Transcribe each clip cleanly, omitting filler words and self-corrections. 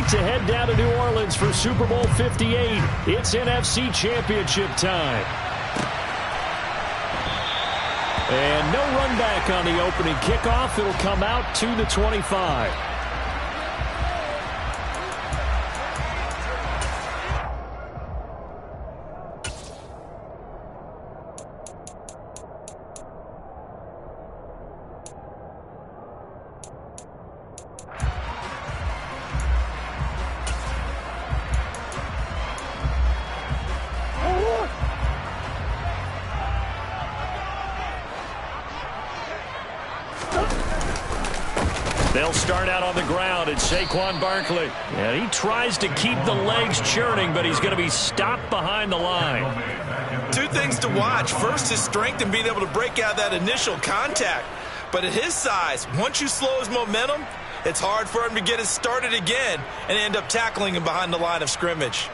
week to head down to New Orleans for Super Bowl 58. It's NFC Championship time. And no run back on the opening kickoff. It'll come out to the 25. They'll start out on the ground. It's Saquon Barkley. And he tries to keep the legs churning, but he's going to be stopped behind the line. Two things to watch. First, his strength and being able to break out that initial contact. But at his size, once you slow his momentum, it's hard for him to get it started again and end up tackling him behind the line of scrimmage.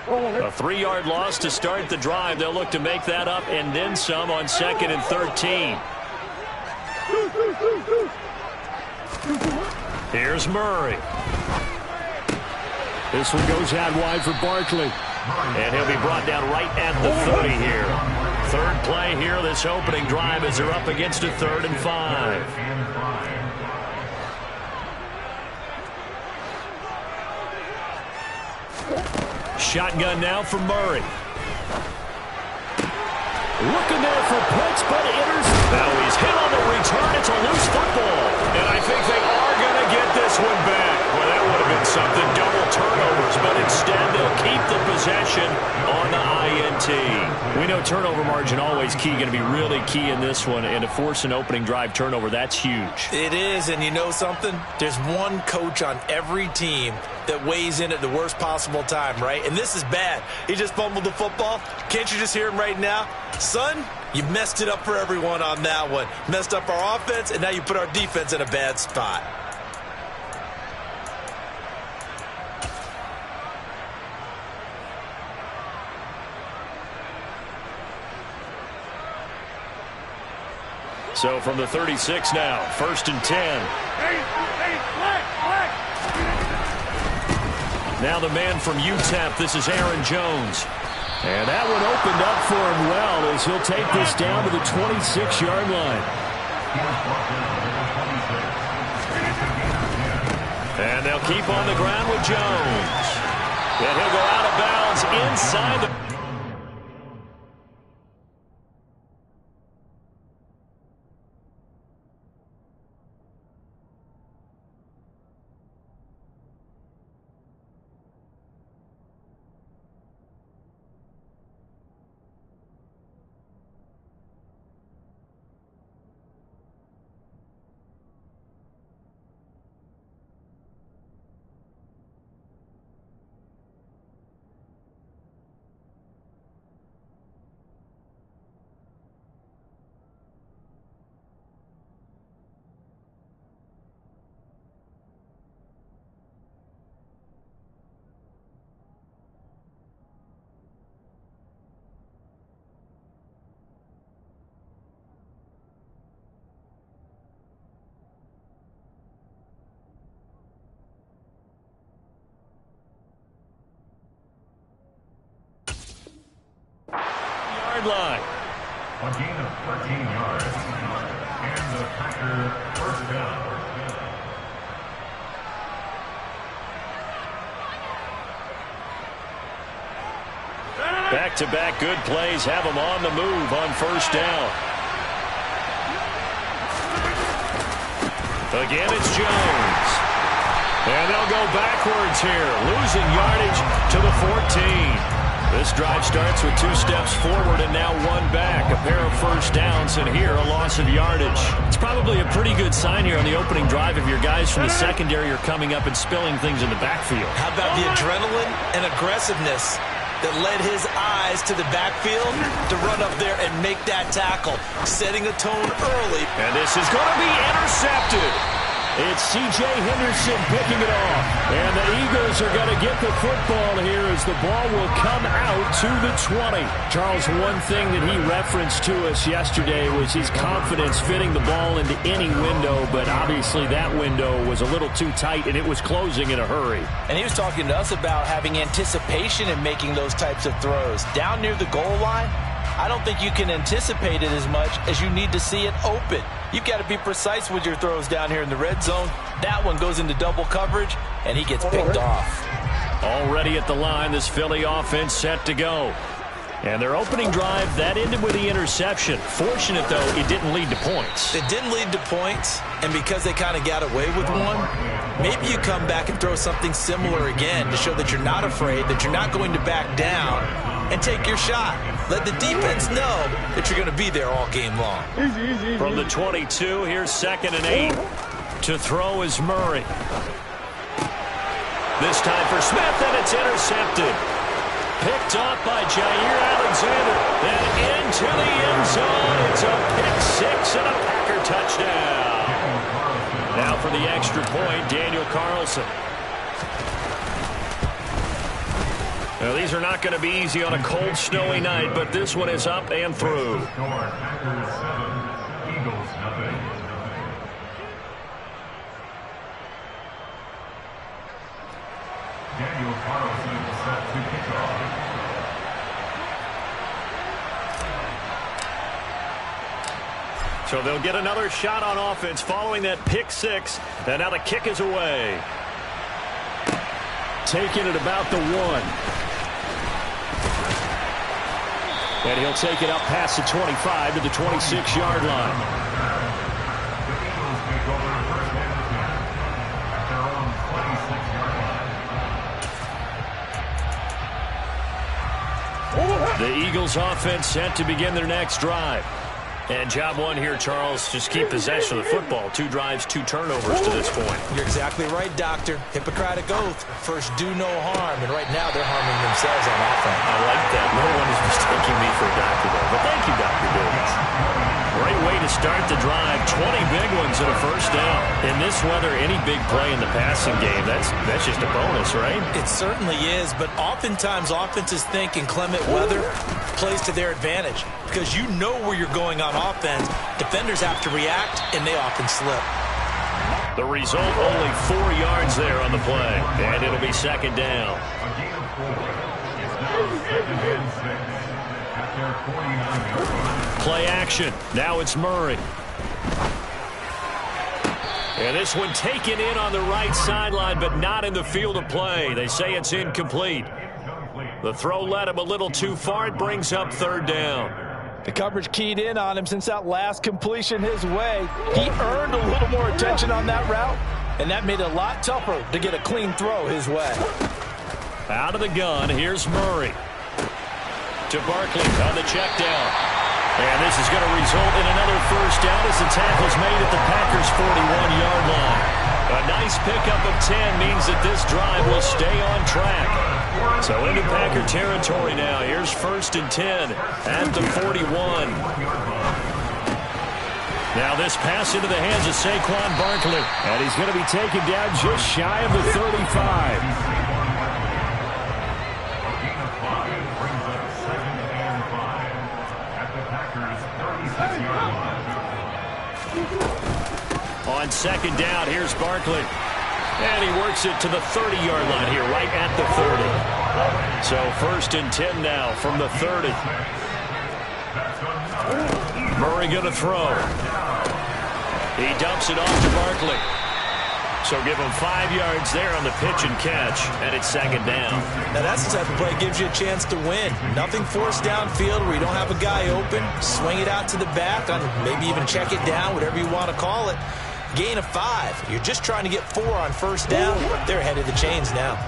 A 3-yard loss to start the drive. They'll look to make that up and then some on 2nd and 13. Here's Murray. This one goes out wide for Barkley. And he'll be brought down right at the 30 here. Third play here this opening drive as they're up against a 3rd and 5. Shotgun now for Murray. Looking there for points, but now he's hit on the return. It's a loose football. And I think they are going to get this one back. Well, that would have been something. Double turnovers, but instead they'll keep the possession on the INT. We know turnover margin always key, going to be really key in this one. And to force an opening drive turnover, that's huge. It is, and you know something? There's one coach on every team that weighs in at the worst possible time, right? And this is bad. He just fumbled the football. Can't you just hear him right now? Son, you messed it up for everyone on that one. Messed up our offense, and now you put our defense in a bad spot. So from the 36 now, 1st and 10. Now the man from UTEP, this is Aaron Jones. And that one opened up for him well as he'll take this down to the 26-yard line. And they'll keep on the ground with Jones. And he'll go out of bounds inside the... line. A gain of 13 yards. And the Packer first down. Back-to-back good plays have them on the move on 1st down. Again, it's Jones. And they'll go backwards here, losing yardage to the 14. This drive starts with 2 steps forward and now 1 back. A pair of first downs, and here a loss of yardage. It's probably a pretty good sign here on the opening drive if your guys from the secondary are coming up and spilling things in the backfield. How about the adrenaline and aggressiveness that led his eyes to the backfield to run up there and make that tackle, setting a tone early. And this is going to be intercepted. It's C.J. Henderson picking it off. And the Eagles are going to get the football here as the ball will come out to the 20. Charles, one thing that he referenced to us yesterday was his confidence fitting the ball into any window, but obviously that window was a little too tight, and it was closing in a hurry. And he was talking to us about having anticipation in making those types of throws. Down near the goal line, I don't think you can anticipate it as much as you need to see it open. You've got to be precise with your throws down here in the red zone. That one goes into double coverage, and he gets picked off. Already at the line, this Philly offense set to go. And their opening drive, that ended with the interception. Fortunate, though, it didn't lead to points. It didn't lead to points, and because they kind of got away with one, maybe you come back and throw something similar again to show that you're not afraid, that you're not going to back down, and take your shot. Let the defense know that you're going to be there all game long. From the 22, here's 2nd and 8. To throw is Murray. This time for Smith, and it's intercepted. Picked off by Jair Alexander. Then into the end zone. It's a pick 6 and a Packer touchdown. Now for the extra point, Daniel Carlson. Now, these are not going to be easy on a cold, snowy night, but this one is up and through. Packers 7, Eagles nothing. Daniel Carlson set to kick off. So they'll get another shot on offense following that pick 6, and now the kick is away. Taking it about the 1. And he'll take it up past the 25 to the 26-yard line. The Eagles take over first and 10 at their own 26-yard line. The Eagles offense set to begin their next drive. And job one here, Charles, just keep possession of the football. 2 drives, 2 turnovers to this point. You're exactly right, Doctor. Hippocratic oath. First, do no harm. And right now, they're harming themselves on offense. I like that. No one is mistaking me for a doctor, though. But thank you, Dr. Davis. Great way to start the drive. 20 big ones and a first down. In this weather, any big play in the passing game, that's just a bonus, right? It certainly is, but oftentimes offenses think in clement weather plays to their advantage because you know where you're going on offense. Defenders have to react, and they often slip. The result, only 4 yards there on the play, and it'll be 2nd down. A gain of 4. It's now 2nd and 6 at their 49-yard line. Play action. Now it's Murray. And this one taken in on the right sideline, but not in the field of play. They say it's incomplete. The throw led him a little too far. It brings up 3rd down. The coverage keyed in on him since that last completion his way. He earned a little more attention on that route, and that made it a lot tougher to get a clean throw his way. Out of the gun, here's Murray. To Barkley on the check down. And this is going to result in another first down as the tackle's made at the Packers' 41-yard line. A nice pickup of 10 means that this drive will stay on track. So into Packer territory now. Here's 1st and 10 at the 41. Now this pass into the hands of Saquon Barkley. And he's going to be taken down just shy of the 35. On 2nd down, here's Barkley. And he works it to the 30-yard line here, right at the 30. So 1st and 10 now from the 30. Murray going to throw. He dumps it off to Barkley. So give him 5 yards there on the pitch and catch, and it's 2nd down. Now that's the type of play that gives you a chance to win. Nothing forced downfield where you don't have a guy open. Swing it out to the back, maybe even check it down, whatever you want to call it. Gain of 5. You're just trying to get 4 on 1st down. They're ahead of the chains now.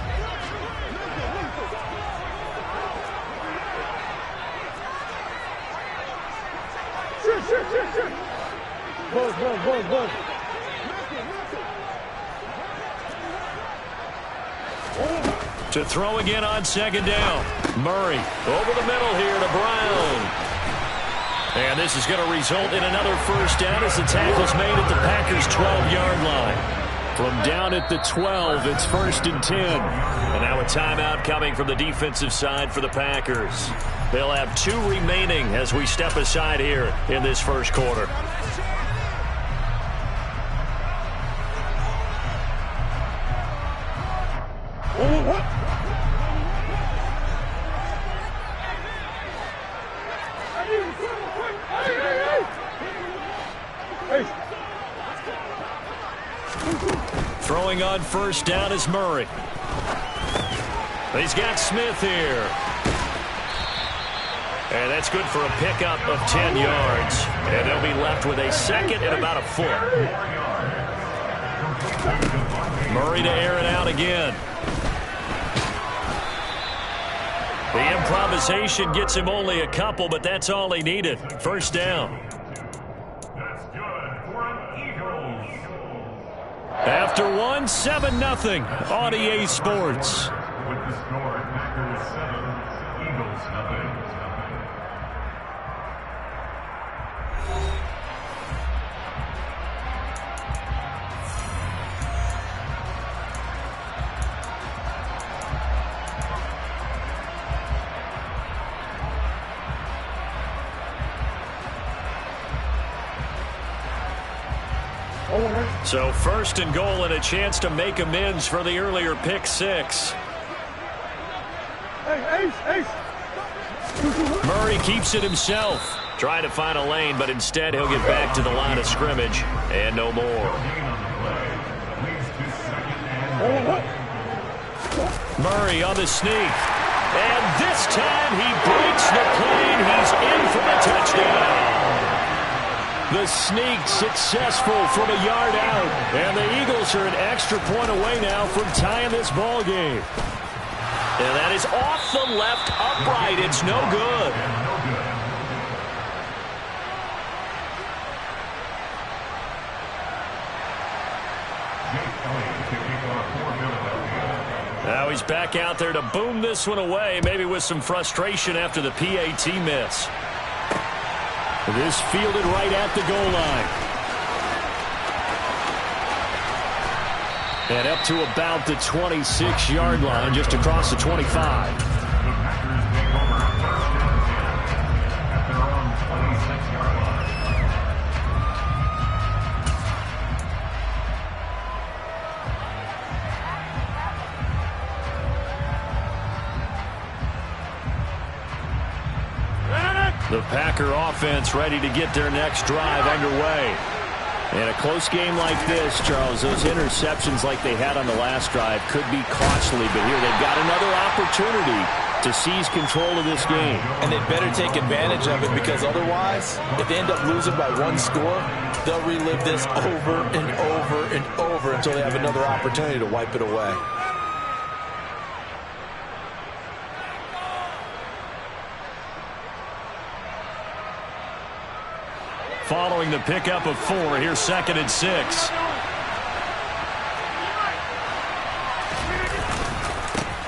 To throw again on 2nd down. Murray over the middle here to Brown. And this is going to result in another first down as the tackle's made at the Packers' 12-yard line. From down at the 12, it's 1st and 10. And now a timeout coming from the defensive side for the Packers. They'll have 2 remaining as we step aside here in this first quarter. Throwing on 1st down is Murray. He's got Smith here. And that's good for a pickup of 10 yards. And they'll be left with a 2nd and about a foot. Murray to air it out again. The improvisation gets him only a couple, but that's all he needed. 1st down. After 1, 7-0 on EA Sports. With the score, Packers 7, Eagles nothing. So 1st and goal and a chance to make amends for the earlier pick 6. Murray keeps it himself. Trying to find a lane, but instead he'll get back to the line of scrimmage. And no more. Murray on the sneak. And this time he breaks the plane. He's in for the touchdown. The sneak successful from a yard out. And the Eagles are an extra point away now from tying this ball game. And that is off the left upright. It's no good. Now he's back out there to boom this one away, maybe with some frustration after the PAT miss. This fielded right at the goal line. And up to about the 26-yard line, just across the 25. The Packer offense ready to get their next drive underway. In a close game like this, Charles, those interceptions like they had on the last drive could be costly, but here they've got another opportunity to seize control of this game. And they'd better take advantage of it, because otherwise, if they end up losing by 1 score, they'll relive this over and over and over until they have another opportunity to wipe it away. Following the pickup of 4, here's 2nd and 6.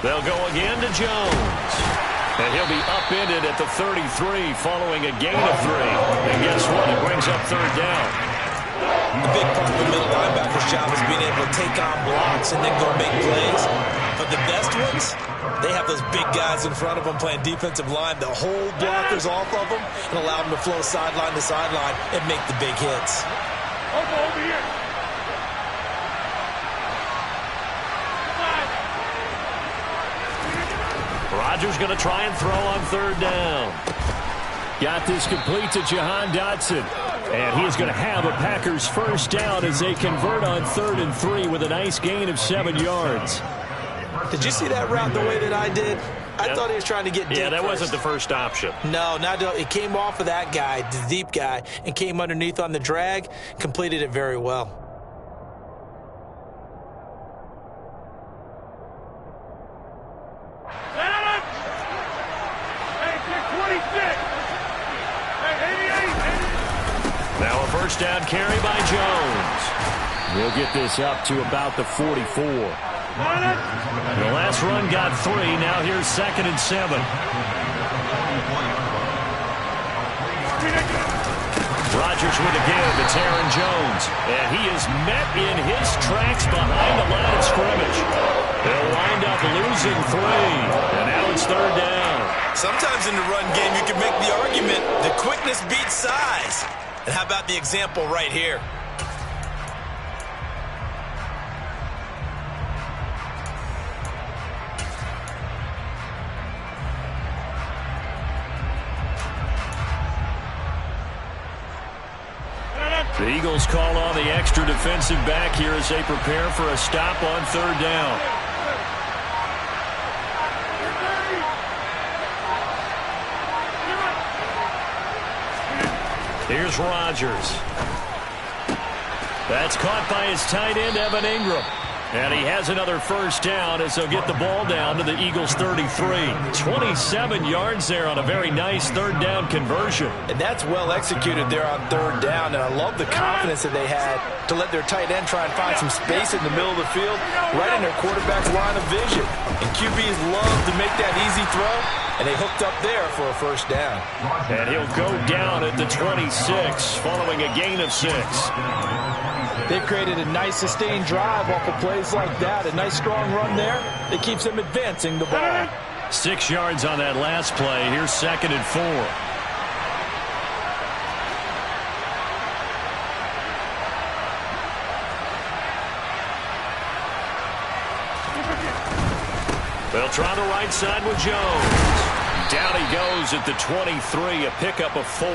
They'll go again to Jones. And he'll be upended at the 33 following a gain of 3. And guess what? It brings up 3rd down. The big part of the middle linebacker's job is being able to take on blocks and then go make plays. But the best ones, they have those big guys in front of them playing defensive line to hold blockers off of them and allow them to flow sideline to sideline and make the big hits. Over here. Rodgers going to try and throw on 3rd down. Got this complete to Jahan Dotson. And he is going to have a Packers 1st down as they convert on 3rd and 3 with a nice gain of 7 yards. Did you see that route the way that I did? I thought he was trying to get deep. Yeah, that first. wasn't the first option. No, it came off of that guy, the deep guy, and came underneath on the drag, completed it very well. Now a 1st down carry by Jones. He'll get this up to about the 44. The last run got 3. Now here's 2nd and 7. Rodgers with a give. It's Aaron Jones. And he is met in his tracks behind the line of scrimmage. They'll wind up losing 3. And now it's 3rd down. Sometimes in the run game, you can make the argument that quickness beats size. And how about the example right here? The Eagles call on the extra defensive back here as they prepare for a stop on 3rd down. Here's Rodgers. That's caught by his tight end, Evan Ingram. And he has another 1st down as they'll get the ball down to the Eagles' 33. 27 yards there on a very nice 3rd down conversion. And that's well executed there on 3rd down. And I love the confidence that they had to let their tight end try and find some space in the middle of the field, right in their quarterback's line of vision. And QBs love to make that easy throw, and they hooked up there for a 1st down. And he'll go down at the 26 following a gain of 6. They've created a nice sustained drive off of plays like that. A nice strong run there that keeps them advancing the ball. 6 yards on that last play. Here's 2nd and 4. They'll try the right side with Jones. Down he goes at the 23, a pickup of 4.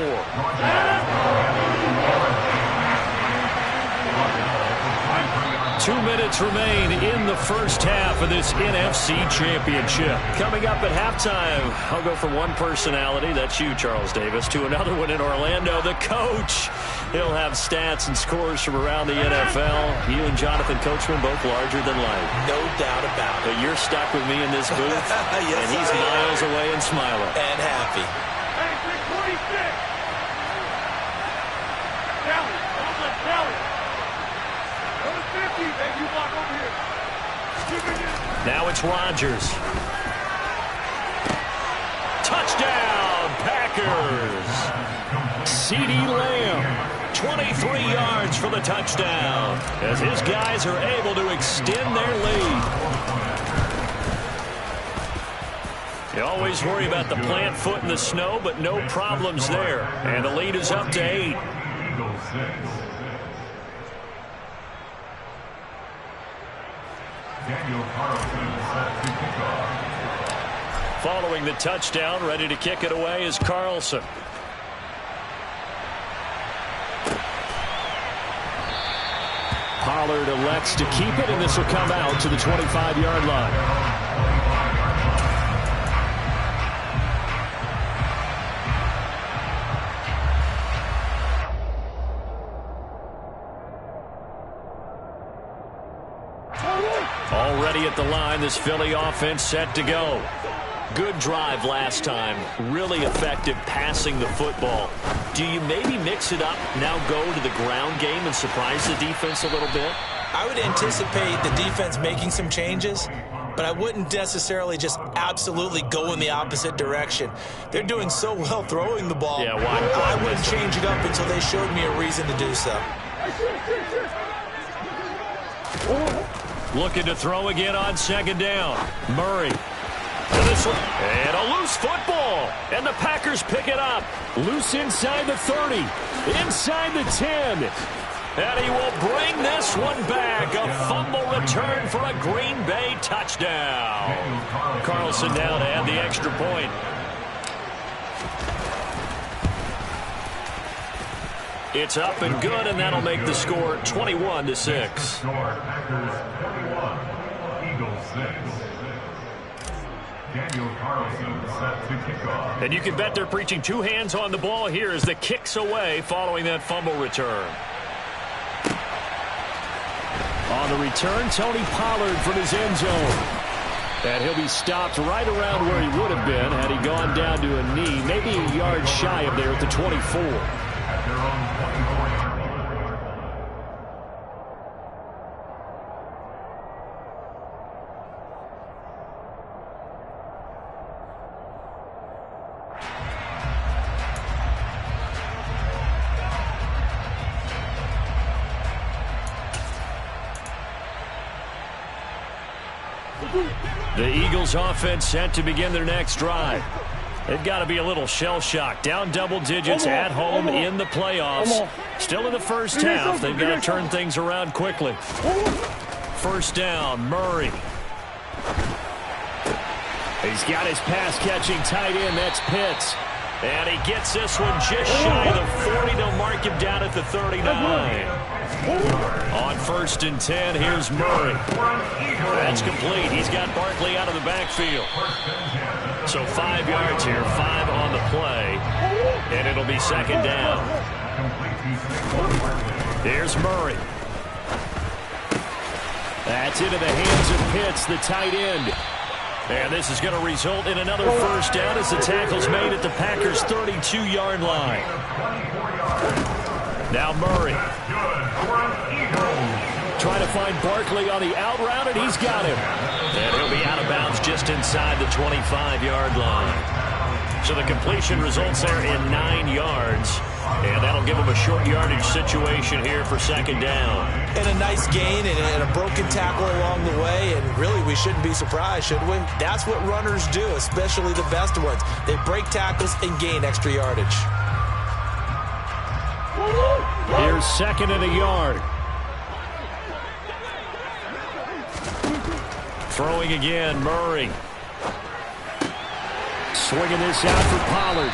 2 minutes remain in the 1st half of this NFC Championship. Coming up at halftime, I'll go from one personality, that's you, Charles Davis, to another one in Orlando, the coach. He'll have stats and scores from around the NFL. You and Jonathan Coachman, both larger than life. No doubt about it. But you're stuck with me in this booth, yes, and he's miles away and smiling. And happy. Now it's Rodgers. Touchdown, Packers. CeeDee Lamb, 23 yards for the touchdown, as his guys are able to extend their lead. You always worry about the plant foot in the snow, but no problems there. And the lead is up to 8. Following the touchdown, ready to kick it away is Carlson. Pollard elects to keep it, and this will come out to the 25-yard line. Already at the line, this Philly offense set to go. Good drive last time. Really effective passing the football. Do you maybe mix it up, now go to the ground game and surprise the defense a little bit? I would anticipate the defense making some changes, but I wouldn't necessarily just absolutely go in the opposite direction. They're doing so well throwing the ball. Yeah, why? I wouldn't change it up until they showed me a reason to do so. Looking to throw again on 2nd down. Murray. And a loose football. And the Packers pick it up. Loose inside the 30. Inside the 10. And he will bring this one back. A fumble return for a Green Bay touchdown. Carlson now to add the extra point. It's up and good, and that'll make the score 21-6. Packers 21, Eagles 6. Daniel Carlson set to kick off. And you can bet they're preaching 2 hands on the ball here as the kick's away following that fumble return. On the return, Tony Pollard from his end zone. And he'll be stopped right around where he would have been had he gone down to a knee, maybe a yard shy of there at the 24. At their own 24-yard line. The Eagles offense set to begin their next drive. They've got to be a little shell-shocked. Down double digits at home in the playoffs. Still in the first half. They've got to turn things around quickly. First down, Murray. He's got his pass-catching tight end. That's Pitts. And he gets this one just shy of the 40. They'll mark him down at the 39. On first and 10, here's Murray. That's complete. He's got Barkley out of the backfield. So 5 yards here, 5 on the play. And it'll be second down. Here's Murray. That's into the hands of Pitts, the tight end. And this is going to result in another first down as the tackle's made at the Packers' 32-yard line. Now Murray. Trying to find Barkley on the out route, and he's got him. And he'll be out of bounds just inside the 25-yard line. So the completion results there in 9 yards. And that'll give him a short yardage situation here for second down. And a nice gain and a broken tackle along the way. And really, we shouldn't be surprised, should we? That's what runners do, especially the best ones. They break tackles and gain extra yardage. Here's second and a yard. Throwing again, Murray. Swinging this out for Pollard.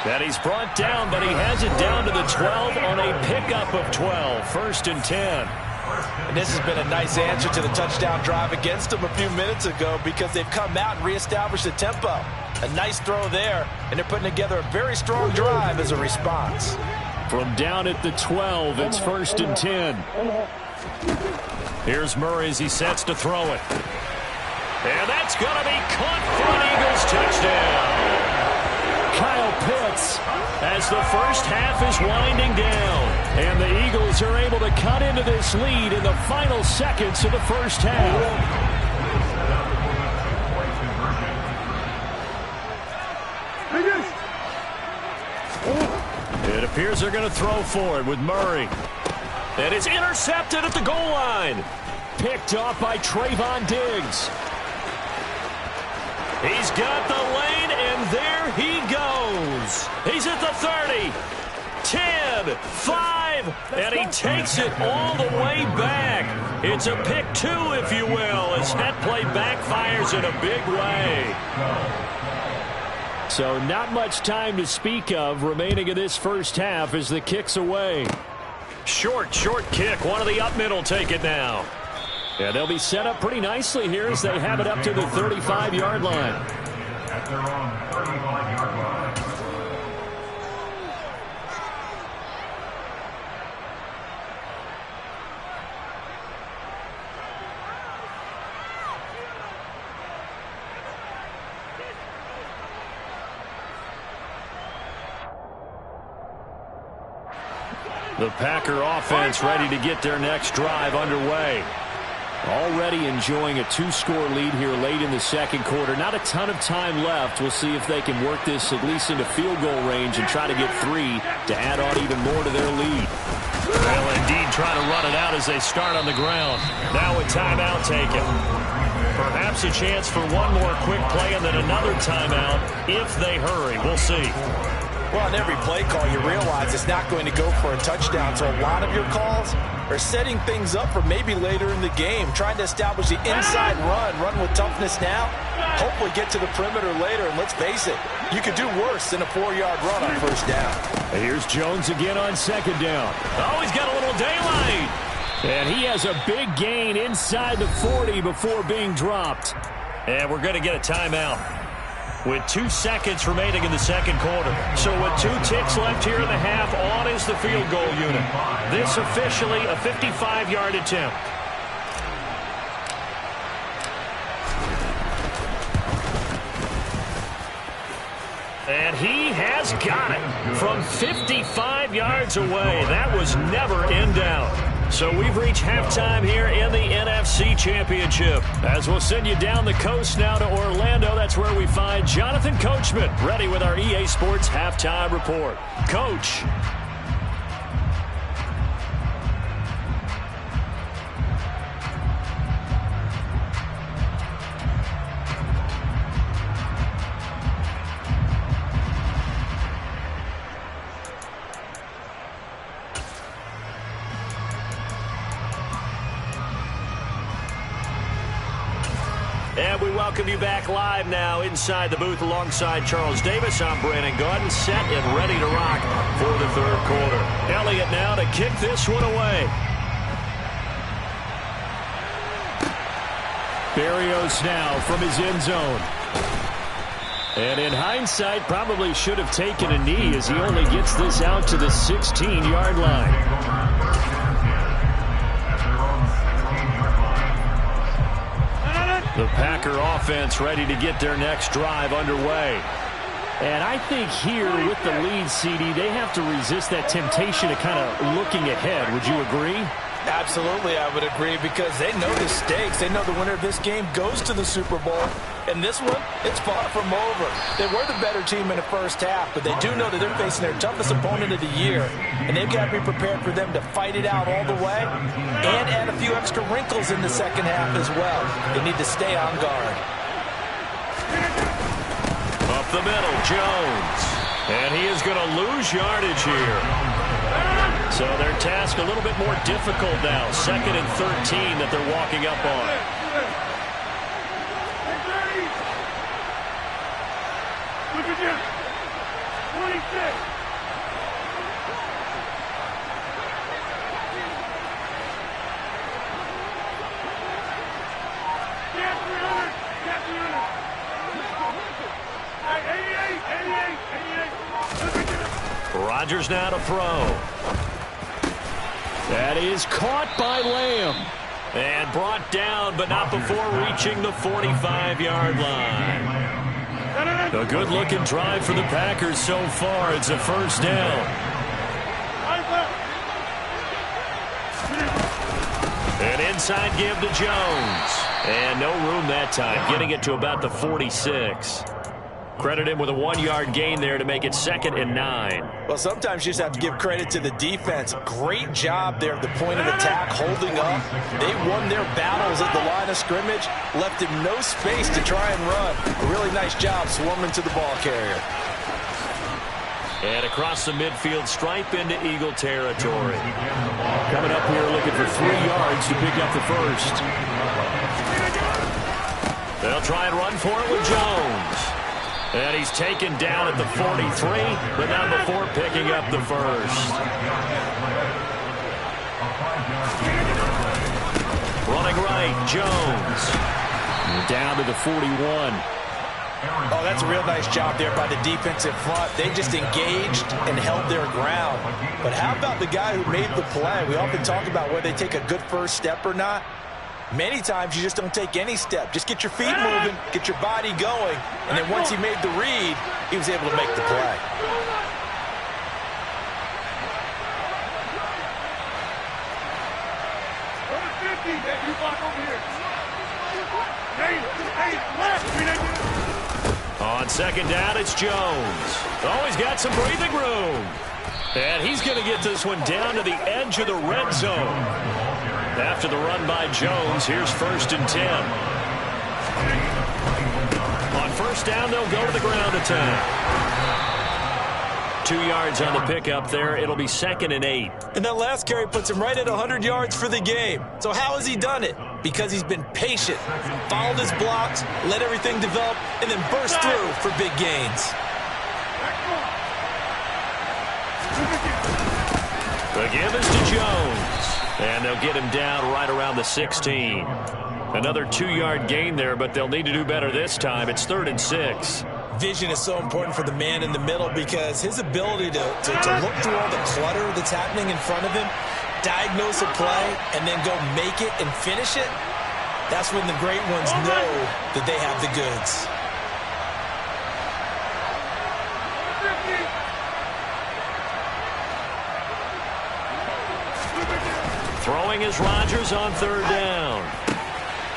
And he's brought down, but he has it down to the 12 on a pickup of 12. First and 10. And this has been a nice answer to the touchdown drive against them a few minutes ago because they've come out and reestablished the tempo. A nice throw there, and they're putting together a very strong drive as a response. From down at the 12, it's first and 10. Here's Murray as he sets to throw it. And that's going to be caught for an Eagles touchdown. Kyle Pitts as the first half is winding down. And the Eagles are able to cut into this lead in the final seconds of the first half. It appears they're going to throw for it with Murray. And it's intercepted at the goal line. Picked off by Trayvon Diggs. He's got the lane, and there he goes. He's at the 30, 10, 5, and he takes it all the way back. It's a pick 2, if you will, as that play backfires in a big way. So not much time to speak of remaining in this first half as the kick's away. Short kick. One of the up middle take it now. Yeah, they'll be set up pretty nicely here as they have it up to the 35-yard line. At their own 35-yard line. The Packer offense ready to get their next drive underway. Already enjoying a 2-score lead here late in the second quarter. Not a ton of time left. We'll see if they can work this at least into field goal range and try to get 3 to add on even more to their lead. Well, indeed, trying to run it out as they start on the ground. Now a timeout taken. Perhaps a chance for one more quick play and then another timeout if they hurry. We'll see. Well, on every play call, you realize it's not going to go for a touchdown. So a lot of your calls are setting things up for maybe later in the game, trying to establish the inside run with toughness now, hopefully get to the perimeter later. And let's face it, you could do worse than a 4-yard run on first down. Here's Jones again on second down. Oh, he's got a little daylight. And he has a big gain inside the 40 before being dropped. And we're going to get a timeout with 2 seconds remaining in the second quarter. So with 2 ticks left here in the half, on is the field goal unit. This officially a 55-yard attempt. And he has got it from 55 yards away. That was never in doubt. So we've reached halftime here in the NFC Championship. As we'll send you down the coast now to Orlando, that's where we find Jonathan Coachman, ready with our EA Sports Halftime Report. Coach. And we welcome you back live now inside the booth alongside Charles Davis. I'm Brandon Gaudin, set and ready to rock for the third quarter. Elliott now to kick this one away. Berrios now from his end zone. And in hindsight, probably should have taken a knee as he only gets this out to the 16-yard line. The Packer offense ready to get their next drive underway. And I think here with the lead, CD, they have to resist that temptation of kind of looking ahead. Would you agree? Absolutely, I would agree, because they know the stakes. They know the winner of this game goes to the Super Bowl. And this one, it's far from over. They were the better team in the first half, but they do know that they're facing their toughest opponent of the year. And they've got to be prepared for them to fight it out all the way and add a few extra wrinkles in the second half as well. They need to stay on guard. Up the middle, Jones. And he is going to lose yardage here. So their task a little bit more difficult now. 2nd and 13 that they're walking up on. Look at you. 26. Rodgers now to throw. That is caught by Lamb. And brought down, but not before reaching the 45-yard line. A good-looking drive for the Packers so far. It's a first down. An inside give to Jones. And no room that time, getting it to about the 46. Credit him with a 1-yard gain there to make it 2nd and 9. Well, sometimes you just have to give credit to the defense. Great job there at the point of attack, holding up. They won their battles at the line of scrimmage, left him no space to try and run. A really nice job swarming to the ball carrier. And across the midfield stripe into Eagle territory. Coming up here looking for 3 yards to pick up the first. They'll try and run for it with Jones. And he's taken down at the 43, but not before picking up the first. Running right, Jones. Down to the 41. Oh, that's a real nice job there by the defensive front. They just engaged and held their ground. But how about the guy who made the play? We often talk about whether they take a good first step or not. Many times you just don't take any step. Just get your feet moving, get your body going, and then once he made the read, he was able to make the play. On 2nd down, it's Jones. Oh, he's got some breathing room. And he's going to get this one down to the edge of the red zone. After the run by Jones, here's 1st and 10. On 1st down, they'll go to the ground attack. 2 yards on the pickup there. It'll be 2nd and 8. And that last carry puts him right at 100 yards for the game. So how has he done it? Because he's been patient, followed his blocks, let everything develop, and then burst through for big gains. The give is to Jones. And they'll get him down right around the 16. Another 2-yard gain there, but they'll need to do better this time. It's 3rd and 6. Vision is so important for the man in the middle because his ability to look through all the clutter that's happening in front of him, diagnose a play, and then go make it and finish it, that's when the great ones know that they have the goods. Throwing is Rodgers on 3rd down.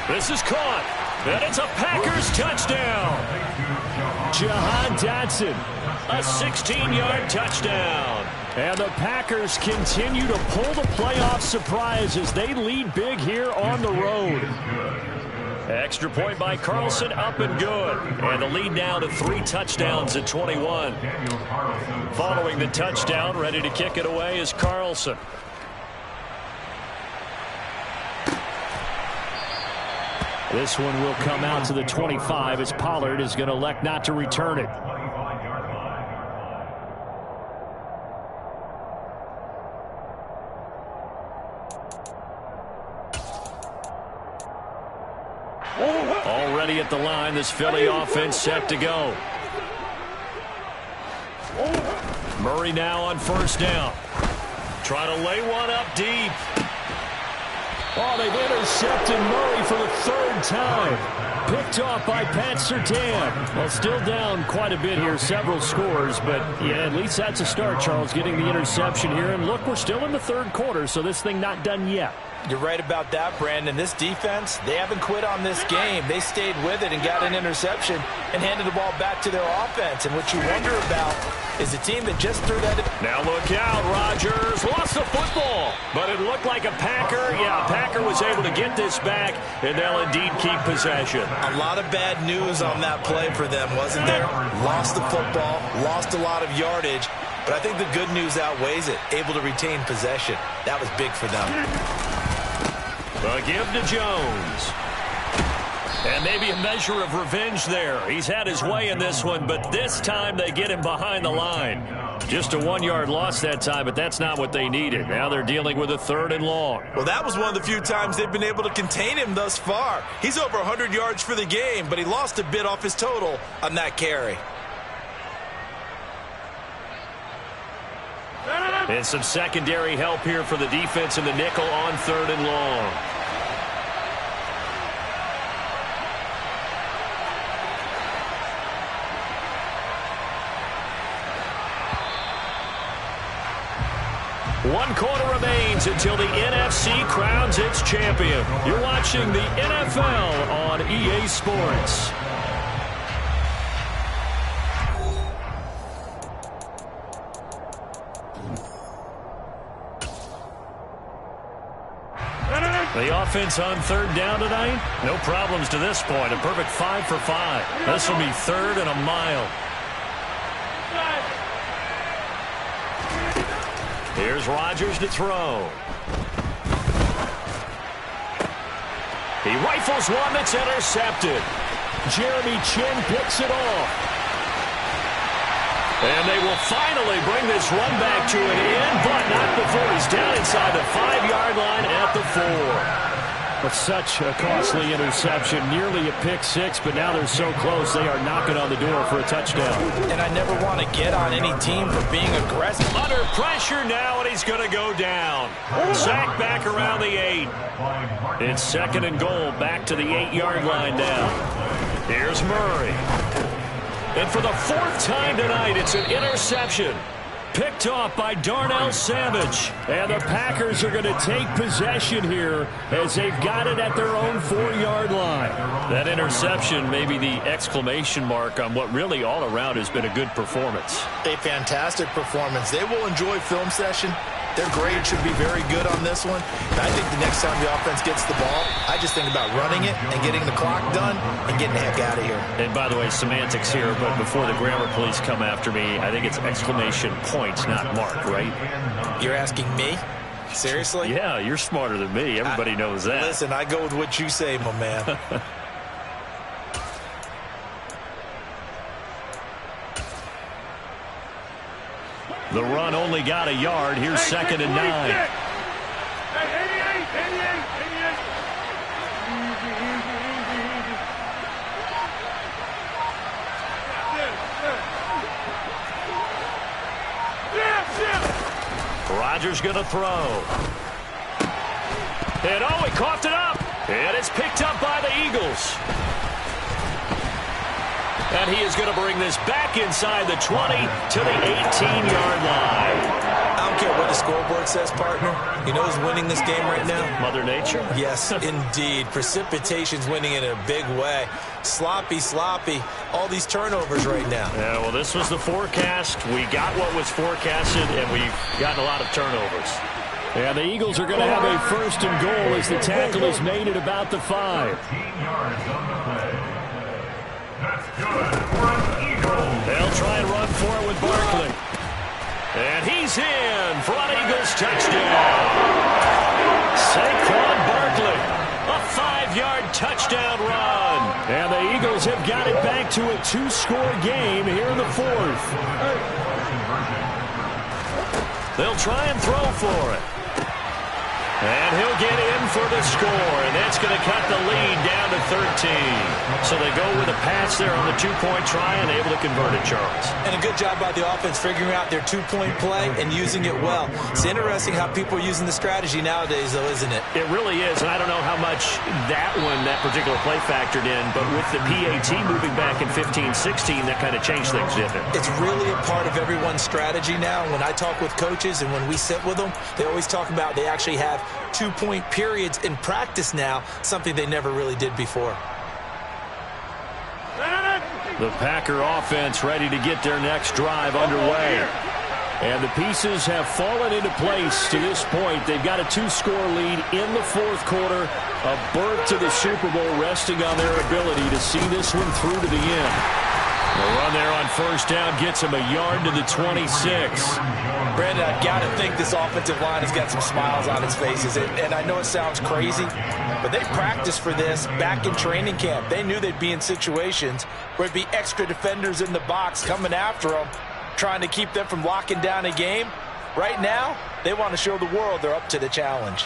This is caught. And it's a Packers touchdown. Jahan Dotson, a 16-yard touchdown. And the Packers continue to pull the playoff surprise as they lead big here on the road. Extra point by Carlson, up and good. And the lead now to 3 touchdowns at 21. Following the touchdown, ready to kick it away is Carlson. This one will come out to the 25 as Pollard is going to elect not to return it. Already at the line, this Philly offense set to go. Murray now on first down. Trying to lay one up deep. Oh, they've intercepted Murray for the third time. Picked off by Pat Surtain. Well, still down quite a bit here, several scores, but yeah, at least that's a start, Charles, getting the interception here. And look, we're still in the third quarter, so this thing not done yet. You're right about that, Brandon. This defense, they haven't quit on this game. They stayed with it and got an interception and handed the ball back to their offense. And what you wonder about is a team that just threw that. Now look out, Rodgers lost the football, but it looked like a Packer. Yeah, Packer was able to get this back, and they'll indeed keep possession. A lot of bad news on that play for them, wasn't there? Lost the football, lost a lot of yardage, but I think the good news outweighs it. Able to retain possession. That was big for them. A give to Jones. And maybe a measure of revenge there. He's had his way in this one, but this time they get him behind the line. Just a 1-yard loss that time, but that's not what they needed. Now they're dealing with a 3rd and long. Well, that was one of the few times they've been able to contain him thus far. He's over 100 yards for the game, but he lost a bit off his total on that carry. And some secondary help here for the defense in the nickel on 3rd and long. One quarter remains until the NFC crowns its champion. You're watching the NFL on EA Sports. The offense on 3rd down tonight, no problems to this point. A perfect 5 for 5. This will be 3rd and a mile. Here's Rodgers to throw. He rifles one that's intercepted. Jeremy Chin picks it off. And they will finally bring this run back to an end, but not before he's down inside the 5-yard line at the 4. But such a costly interception, nearly a pick six, but now they're so close they are knocking on the door for a touchdown. And I never want to get on any team for being aggressive. Under pressure now, and he's going to go down. Sack back around the 8. It's 2nd and goal, back to the 8-yard line now. Here's Murray. And for the 4th time tonight, it's an interception. Picked off by Darnell Savage. And the Packers are going to take possession here as they've got it at their own 4-yard line. That interception may be the exclamation mark on what really all around has been a good performance. A fantastic performance. They will enjoy film session. Their grade should be very good on this one. And I think the next time the offense gets the ball, I just think about running it and getting the clock done and getting the heck out of here. And by the way, semantics here, but before the grammar police come after me, I think it's exclamation points, not mark, right? You're asking me? Seriously? Yeah, you're smarter than me. Everybody knows that. Listen, I go with what you say, my man. The run only got a yard. Here's 2nd and 9. Rodgers going to throw. And oh, he coughed it up. And it's picked up by the Eagles. And he is going to bring this back inside the 20 to the 18-yard line. I don't care what the scoreboard says, partner. You know who's winning this game right now? Mother Nature? Yes, indeed. Precipitation's winning in a big way. Sloppy, sloppy. All these turnovers right now. Yeah, well, this was the forecast. We got what was forecasted, and we've gotten a lot of turnovers. Yeah, the Eagles are going to have a 1st and goal as the tackle is made at about the 5. 15 yards on the play. That's good for an Eagle. They'll try and run for it with Barkley. And he's in for an Eagles touchdown. Saquon Barkley, a 5-yard touchdown two-score game here in the fourth. They'll try and throw for it. And he'll get in for the score, and that's going to cut the lead down to 13. So they go with a pass there on the two-point try and able to convert it, Charles. And a good job by the offense figuring out their two-point play and using it well. It's interesting how people are using the strategy nowadays, though, isn't it? It really is, and I don't know how much that particular play factored in, but with the PAT moving back in 15-16, that kind of changed things, didn't it? It's really a part of everyone's strategy now. When I talk with coaches and when we sit with them, they always talk about they actually have two-point periods in practice now, something they never really did before. The Packer offense ready to get their next drive underway. And the pieces have fallen into place to this point. They've got a two-score lead in the fourth quarter. A berth to the Super Bowl resting on their ability to see this one through to the end. The run there on first down gets him a yard to the 26. Brandon, I've got to think this offensive line has got some smiles on its faces. And I know it sounds crazy, but they practiced for this back in training camp. They knew they'd be in situations where it'd be extra defenders in the box coming after them, trying to keep them from locking down a game. Right now, they want to show the world they're up to the challenge.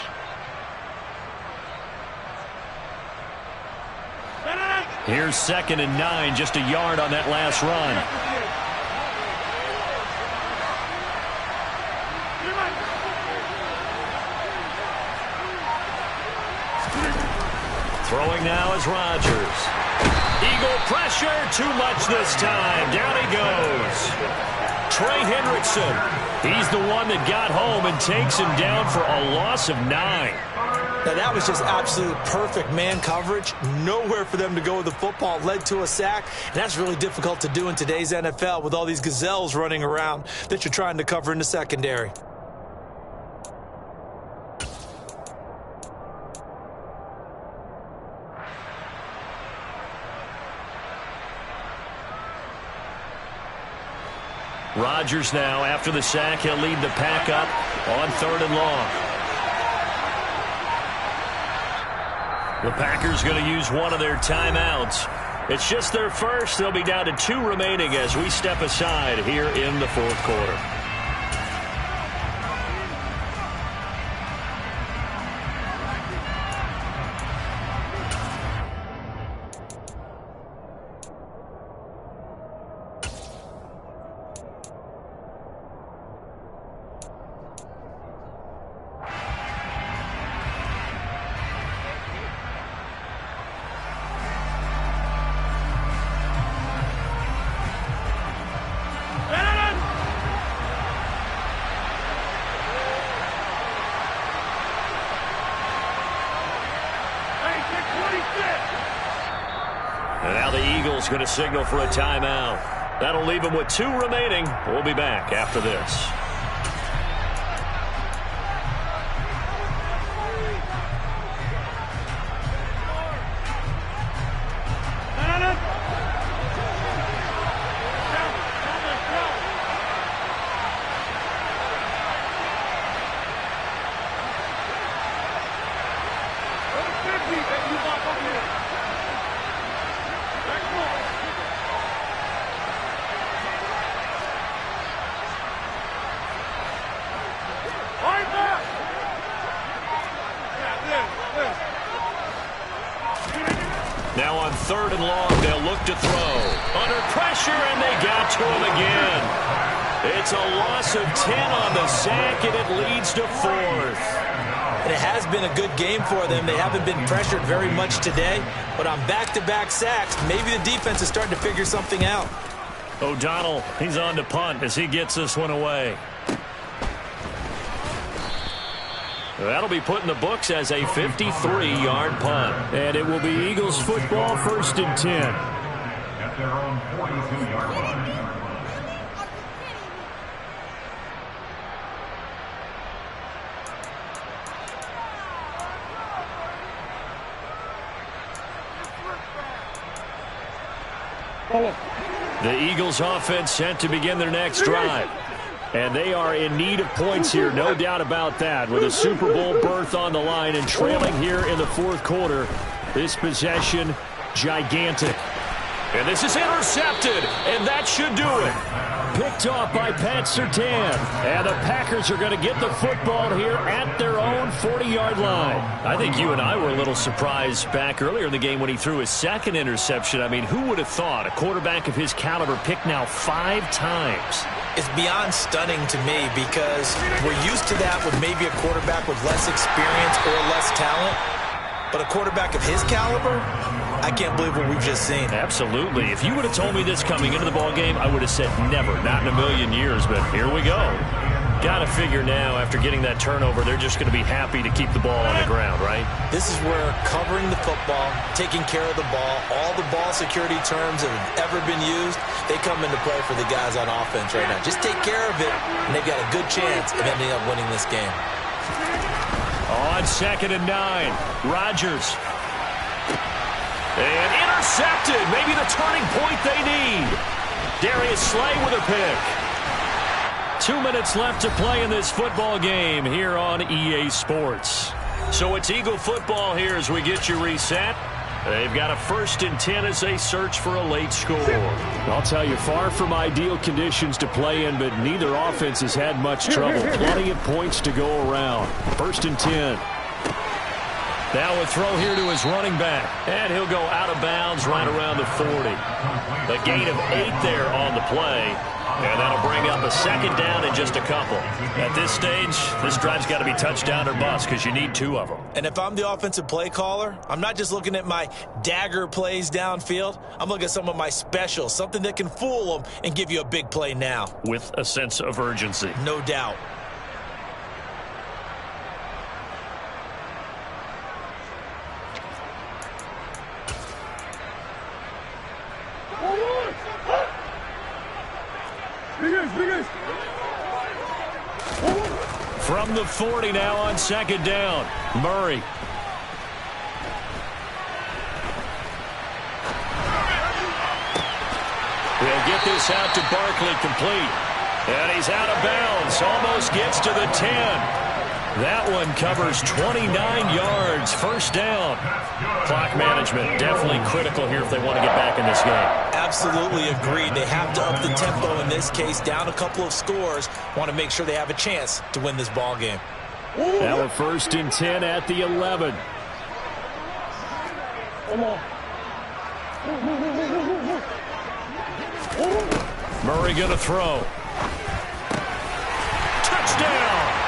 Here's 2nd and 9, just a yard on that last run. Throwing now is Rodgers. Eagle pressure, too much this time. Down he goes. Trey Hendrickson, he's the one that got home and takes him down for a loss of 9. Now, that was just absolute perfect man coverage. Nowhere for them to go with the football. Led to a sack. And that's really difficult to do in today's NFL with all these gazelles running around that you're trying to cover in the secondary. Rodgers now, after the sack, he'll lead the pack up on 3rd and long. The Packers going to use one of their timeouts. It's just their first. They'll be down to 2 remaining as we step aside here in the fourth quarter. And now the Eagles going to signal for a timeout. That'll leave them with 2 remaining. We'll be back after this. Now on 3rd and long, they'll look to throw. Under pressure, and they got to him again. It's a loss of 10 on the sack, and it leads to 4th. And it has been a good game for them. They haven't been pressured very much today, but on back-to-back sacks, maybe the defense is starting to figure something out. O'Donnell, he's on to punt as he gets this one away. That'll be put in the books as a 53-yard punt. And it will be Eagles football, 1st and 10. At their own 42-yard line. The Eagles offense set to begin their next drive. And they are in need of points here, no doubt about that, with a Super Bowl berth on the line and trailing here in the fourth quarter. This possession, gigantic. And this is intercepted, and that should do it. Picked off by Pat Surtain. And the Packers are going to get the football here at their own 40-yard line. I think you and I were a little surprised back earlier in the game when he threw his second interception. I mean, who would have thought a quarterback of his caliber picked now 5 times? It's beyond stunning to me because we're used to that with maybe a quarterback with less experience or less talent. But a quarterback of his caliber, I can't believe what we've just seen. Absolutely. If you would have told me this coming into the ballgame, I would have said never, not in a million years. But here we go. Got to figure now, after getting that turnover, they're just going to be happy to keep the ball on the ground, right? This is where covering the football, taking care of the ball, all the ball security terms that have ever been used, they come into play for the guys on offense right now. Just take care of it, and they've got a good chance of ending up winning this game. On 2nd and 9, Rodgers. And intercepted. Maybe the turning point they need. Darius Slay with a pick. 2 minutes left to play in this football game here on EA Sports. So it's Eagle football here as we get you reset. They've got a 1st and 10 as they search for a late score. I'll tell you, far from ideal conditions to play in, but neither offense has had much trouble. Plenty of points to go around. 1st and 10. Now a throw here to his running back. And he'll go out of bounds right around the 40. A gain of 8 there on the play. And that'll bring up a 2nd down in just a couple. At this stage, this drive's got to be touchdown or bust because you need 2 of them. And if I'm the offensive play caller, I'm not just looking at my dagger plays downfield. I'm looking at some of my specials, something that can fool them and give you a big play now. With a sense of urgency. No doubt. From the 40 now on 2nd down. Murray. He'll get this out to Barkley, complete. And he's out of bounds. Almost gets to the 10. That one covers 29 yards. 1st down. Clock management definitely critical here if they want to get back in this game. Absolutely agreed. They have to up the tempo in this case, down a couple of scores. Want to make sure they have a chance to win this ball game. Now a 1st and 10 at the 11. Murray going to throw. Touchdown!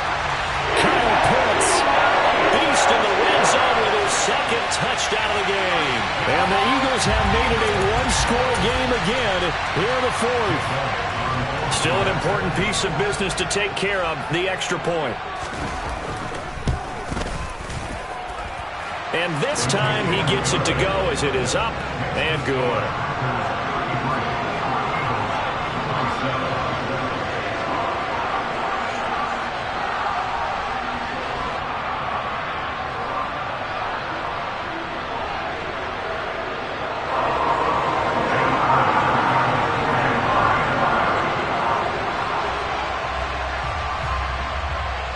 Kyle Pitts, a beast in the red zone with his 2nd touchdown of the game. And the Eagles have made it a 1-score game again here in the 4th. Still an important piece of business to take care of, the extra point. And this time he gets it to go as it is up and good.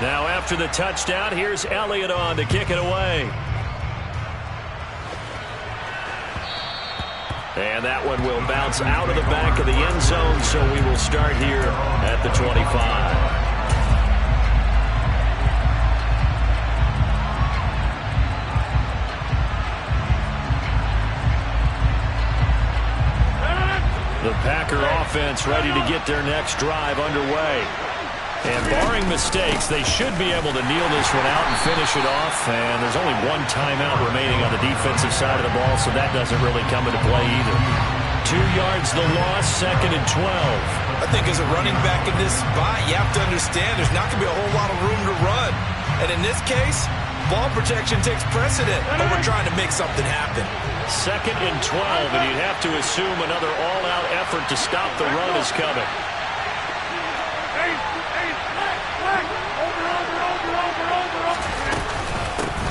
Now after the touchdown, here's Elliott on to kick it away. And that one will bounce out of the back of the end zone, so we will start here at the 25. The Packer offense ready to get their next drive underway. And barring mistakes, they should be able to kneel this one out and finish it off. And there's only 1 timeout remaining on the defensive side of the ball, so that doesn't really come into play either. 2 yards the loss, 2nd and 12. I think as a running back in this spot, you have to understand there's not going to be a whole lot of room to run. And in this case, ball protection takes precedent over trying to make something happen. 2nd and 12, and you'd have to assume another all-out effort to stop the run is coming.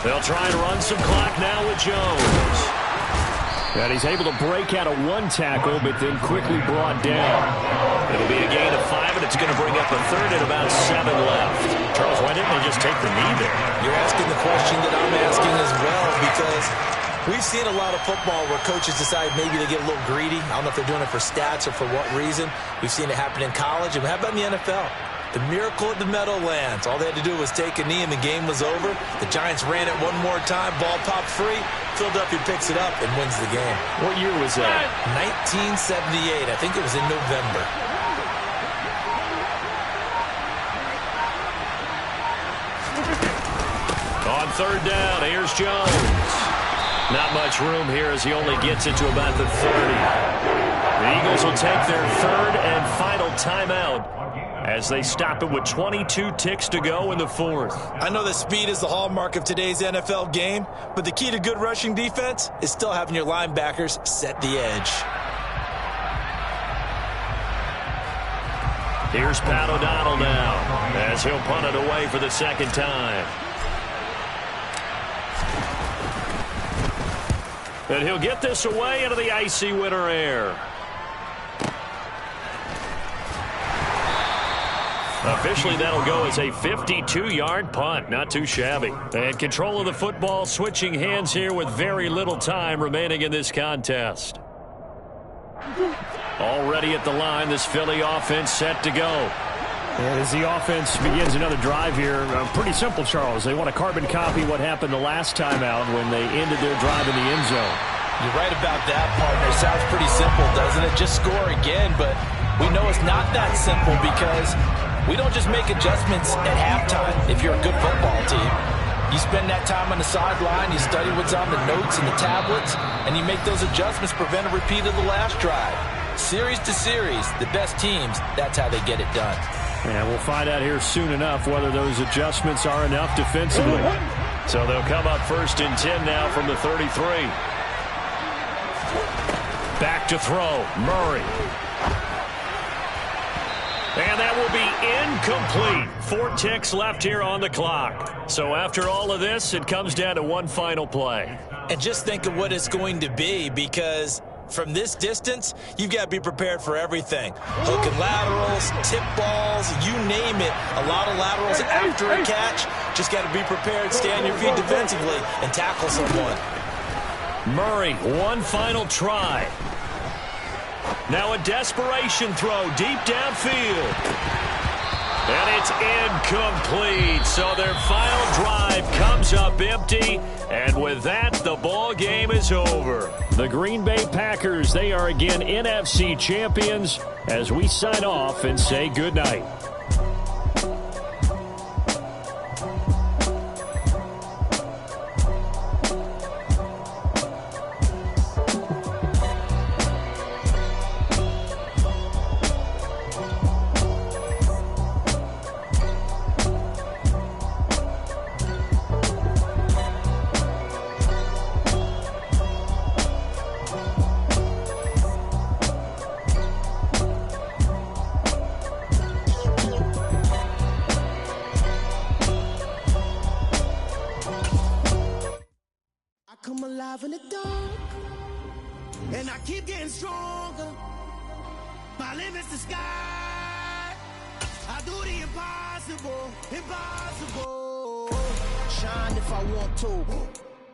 They'll try and run some clock now with Jones. And he's able to break out of 1 tackle, but then quickly brought down. It'll be a gain of 5, and it's going to bring up a 3rd and about 7 left. Charles, why didn't they just take the knee there? You're asking the question that I'm asking as well, because We've seen a lot of football where coaches decide maybe they get a little greedy. I don't know if they're doing it for stats or for what reason. We've seen it happen in college. And how about in the NFL? The miracle at the Meadowlands. All they had to do was take a knee and the game was over. The Giants ran it one more time. Ball popped free. Philadelphia picks it up and wins the game. What year was that? 1978. I think it was in November. On third down, here's Jones. Not much room here as he only gets it to about the 30. The Eagles will take their third and final timeout as they stop it with 22 ticks to go in the fourth. I know that speed is the hallmark of today's NFL game, but the key to good rushing defense is still having your linebackers set the edge. Here's Pat O'Donnell now as he'll punt it away for the second time. And he'll get this away into the icy winter air. Officially, that'll go as a 52-yard punt. Not too shabby. And control of the football, switching hands here with very little time remaining in this contest. Already at the line, this Philly offense set to go. And as the offense begins another drive here, pretty simple, Charles. They want to carbon copy what happened the last time out when they ended their drive in the end zone. You're right about that, partner. Sounds pretty simple, doesn't it? Just score again, but we know it's not that simple because we don't just make adjustments at halftime if you're a good football team. You spend that time on the sideline, you study what's on the notes and the tablets, and you make those adjustments, prevent a repeat of the last drive. Series to series, the best teams, that's how they get it done. And we'll find out here soon enough whether those adjustments are enough defensively. So they'll come up first and 10 now from the 33. Back to throw, Murray. And that will be incomplete. 4 ticks left here on the clock. So after all of this, it comes down to one final play. And just think of what it's going to be, because from this distance, you've got to be prepared for everything. Hook and laterals, tip balls, you name it. A lot of laterals after a catch. Just got to be prepared, stay on your feet defensively, and tackle someone. Murray, one final try. Now a desperation throw deep downfield. And it's incomplete. So their final drive comes up empty. And with that, the ball game is over. The Green Bay Packers, they are again NFC champions as we sign off and say goodnight. Come alive in the dark, and I keep getting stronger. My limit's the sky. I do the impossible, impossible. Shine if I want to.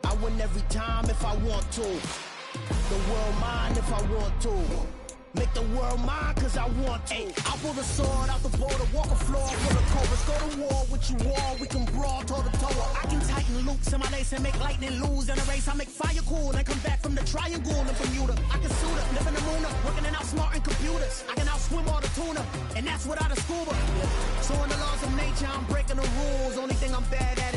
I win every time if I want to. The world mine if I want to. Make the world mine cause I want to. I pull the sword out the border, walk a floor, pull the covers, go to war with you all, we can brawl toe to toe. I can tighten loops in my lace and make lightning lose in a race. I make fire cool and come back from the triangle in Bermuda. I can suit up, live in the moon, working and outsmarting computers. I can outswim all the tuna, and that's without a scuba. So in the laws of nature, I'm breaking the rules. Only thing I'm bad at